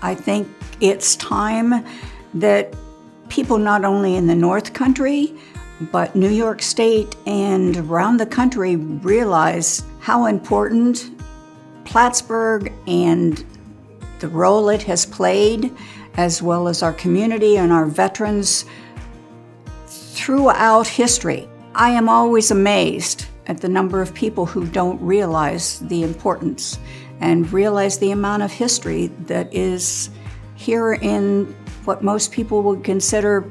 I think it's time that people not only in the North Country, but New York State and around the country realize how important Plattsburgh and the role it has played, as well as our community and our veterans throughout history. I am always amazed at the number of people who don't realize the importance and realize the amount of history that is here in what most people would consider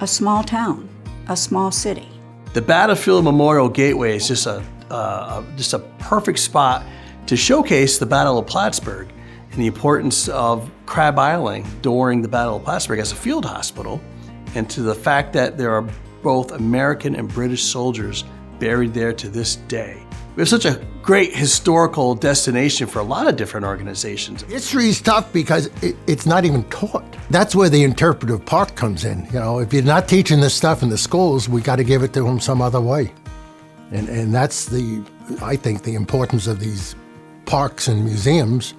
a small town, a small city. The Battlefield Memorial Gateway is just a perfect spot to showcase the Battle of Plattsburgh and the importance of Crab Island during the Battle of Plattsburgh as a field hospital, and to the fact that there are both American and British soldiers buried there to this day. We have such a great historical destination for a lot of different organizations. History is tough because it's not even taught. That's where the interpretive part comes in. You know, if you're not teaching this stuff in the schools, we got to give it to them some other way. And that's I think the importance of these parks and museums.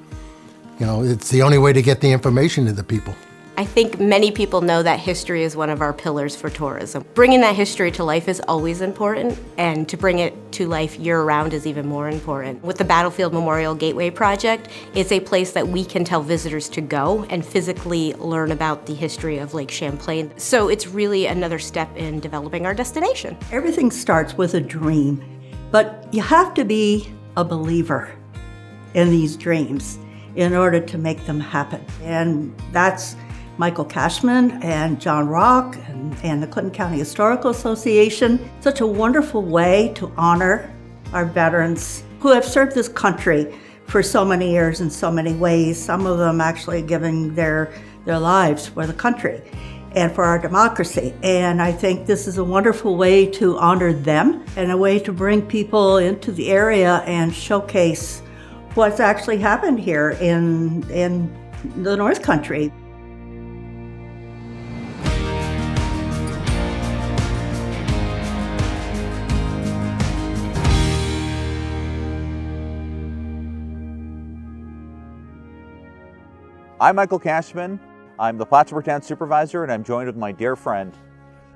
You know, it's the only way to get the information to the people. I think many people know that history is one of our pillars for tourism. Bringing that history to life is always important, and to bring it to life year-round is even more important. With the Battlefield Memorial Gateway project, it's a place that we can tell visitors to go and physically learn about the history of Lake Champlain. So it's really another step in developing our destination. Everything starts with a dream, but you have to be a believer in these dreams in order to make them happen. And that's Michael Cashman and John Rock and the Clinton County Historical Association. Such a wonderful way to honor our veterans who have served this country for so many years in so many ways, some of them actually giving their lives for the country and for our democracy. And I think this is a wonderful way to honor them and a way to bring people into the area and showcase what's actually happened here in the North Country. I'm Michael Cashman. I'm the Plattsburgh Town Supervisor, and I'm joined with my dear friend.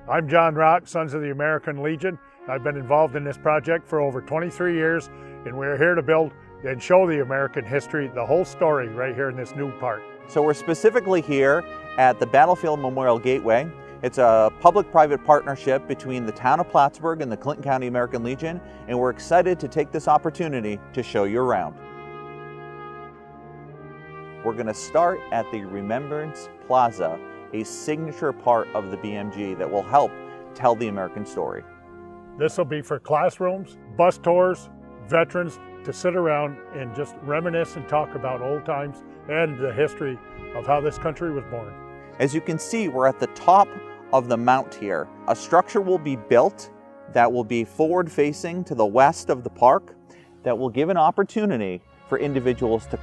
I'm John Rock, Sons of the American Legion. I've been involved in this project for over 23 years, and we're here to build and show the American history, the whole story right here in this new park. So we're specifically here at the Battlefield Memorial Gateway. It's a public-private partnership between the town of Plattsburgh and the Clinton County American Legion, and we're excited to take this opportunity to show you around. We're going to start at the Remembrance Plaza, a signature part of the BMG that will help tell the American story. This will be for classrooms, bus tours, veterans to sit around and just reminisce and talk about old times and the history of how this country was born. As you can see, we're at the top of the mount here. A structure will be built that will be forward-facing to the west of the park that will give an opportunity for individuals to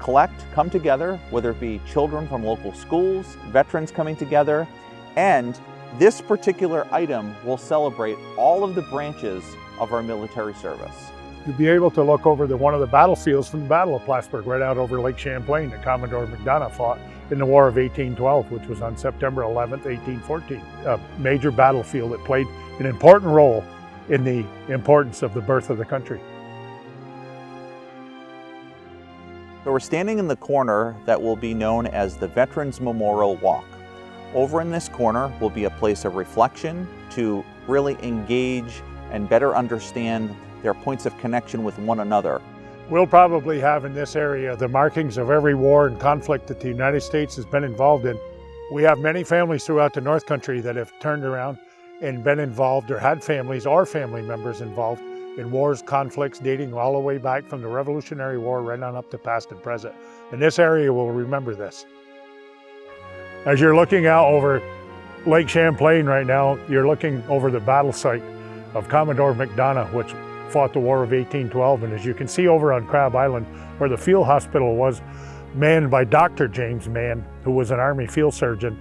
come together, whether it be children from local schools, veterans coming together, and this particular item will celebrate all of the branches of our military service. You'll be able to look over one of the battlefields from the Battle of Plattsburgh, right out over Lake Champlain that Commodore McDonough fought in the War of 1812, which was on September 11th, 1814. A major battlefield that played an important role in the importance of the birth of the country. So we're standing in the corner that will be known as the Veterans Memorial Walk. Over in this corner will be a place of reflection to really engage and better understand their points of connection with one another. We'll probably have in this area the markings of every war and conflict that the United States has been involved in. We have many families throughout the North Country that have turned around and been involved or had families or family members involved in wars, conflicts dating all the way back from the Revolutionary War right on up to past and present. And this area will remember this. As you're looking out over Lake Champlain right now, you're looking over the battle site of Commodore McDonough, which fought the War of 1812. And as you can see over on Crab Island, where the field hospital was, manned by Dr. James Mann, who was an Army field surgeon,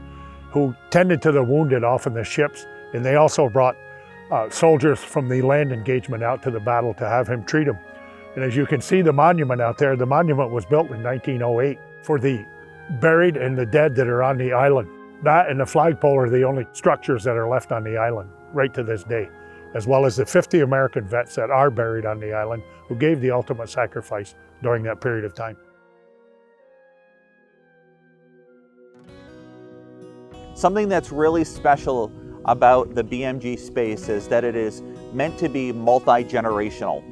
who tended to the wounded off in the ships. And they also brought soldiers from the land engagement out to the battle to have him treat them. And as you can see the monument out there, the monument was built in 1908 for the buried and the dead that are on the island. That and the flagpole are the only structures that are left on the island right to this day, as well as the 50 American vets that are buried on the island who gave the ultimate sacrifice during that period of time. Something that's really special about the BMG space is that it is meant to be multi-generational.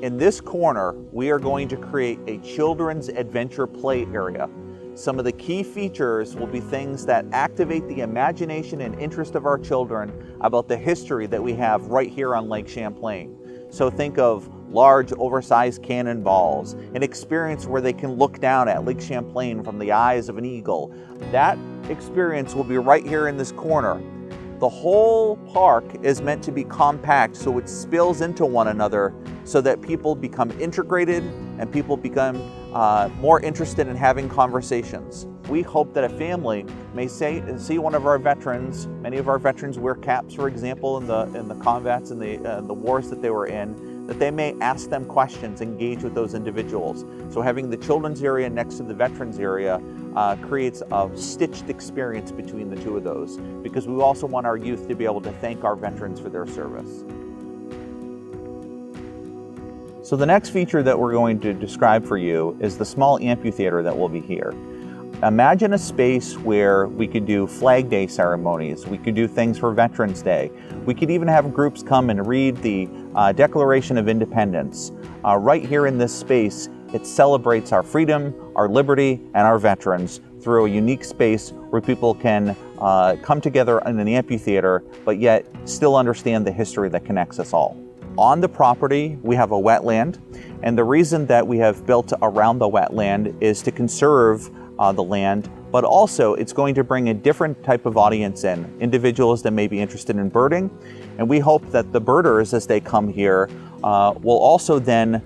In this corner, we are going to create a children's adventure play area. Some of the key features will be things that activate the imagination and interest of our children about the history that we have right here on Lake Champlain. So think of large oversized cannonballs, an experience where they can look down at Lake Champlain from the eyes of an eagle. That experience will be right here in this corner. The whole park is meant to be compact so it spills into one another so that people become integrated and people become more interested in having conversations. We hope that a family may see one of our veterans. Many of our veterans wear caps, for example, in the combats and the wars that they were in, that they may ask them questions, engage with those individuals. So having the children's area next to the veterans area creates a stitched experience between the two of those, because we also want our youth to be able to thank our veterans for their service. So the next feature that we're going to describe for you is the small amphitheater that will be here. Imagine a space where we could do Flag Day ceremonies, we could do things for Veterans Day, we could even have groups come and read the Declaration of Independence. Right here in this space, it celebrates our freedom, our liberty, and our veterans through a unique space where people can come together in an amphitheater, but yet still understand the history that connects us all. On the property, we have a wetland, and the reason that we have built around the wetland is to conserve the land, but also it's going to bring a different type of audience in, individuals that may be interested in birding, and we hope that the birders, as they come here, will also then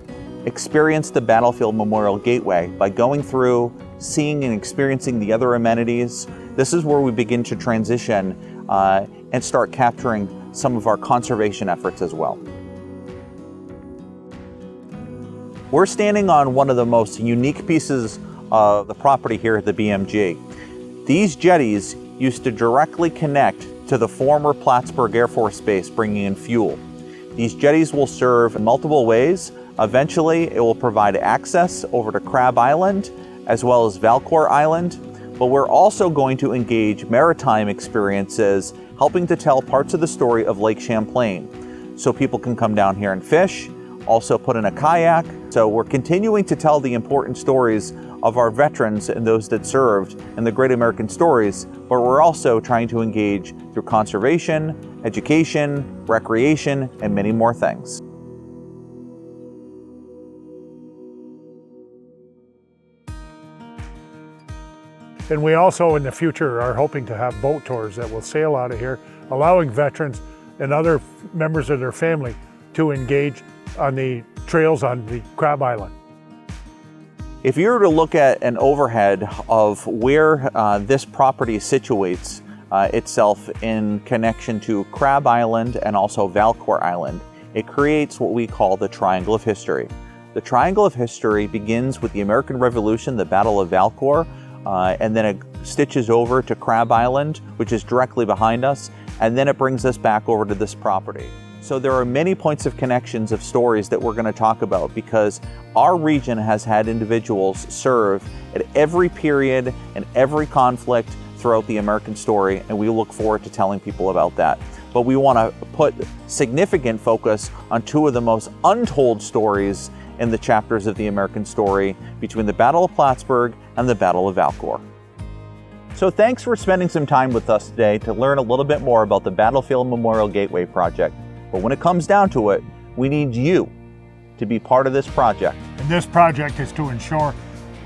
experience the Battlefield Memorial Gateway by going through, seeing and experiencing the other amenities. This is where we begin to transition and start capturing some of our conservation efforts as well. We're standing on one of the most unique pieces of the property here at the BMG. These jetties used to directly connect to the former Plattsburgh Air Force Base, bringing in fuel. These jetties will serve in multiple ways. Eventually, it will provide access over to Crab Island as well as Valcour Island, but we're also going to engage maritime experiences, helping to tell parts of the story of Lake Champlain. So people can come down here and fish, also put in a kayak. So we're continuing to tell the important stories of our veterans and those that served in the Great American Stories, but we're also trying to engage through conservation, education, recreation, and many more things. And we also in the future are hoping to have boat tours that will sail out of here, allowing veterans and other members of their family to engage on the trails on the Crab Island. If you were to look at an overhead of where this property situates itself in connection to Crab Island and also Valcour Island, it creates what we call the Triangle of History. The Triangle of History begins with the American Revolution, the Battle of Valcour, and then it stitches over to Crab Island, which is directly behind us, and then it brings us back over to this property. So there are many points of connections of stories that we're going to talk about, because our region has had individuals serve at every period and every conflict throughout the American story, and we look forward to telling people about that. But we want to put significant focus on two of the most untold stories in the chapters of the American story between the Battle of Plattsburgh and the Battle of Valcour. So thanks for spending some time with us today to learn a little bit more about the Battlefield Memorial Gateway project. But when it comes down to it, we need you to be part of this project. And this project is to ensure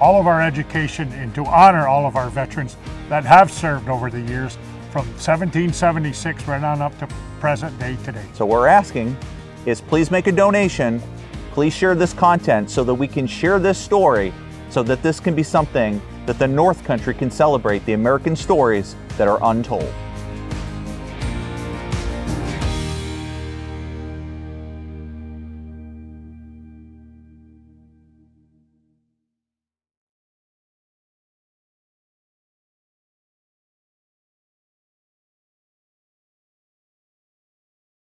all of our education and to honor all of our veterans that have served over the years from 1776 right on up to present day today. So what we're asking is please make a donation, please share this content so that we can share this story, so that this can be something that the North Country can celebrate the American stories that are untold.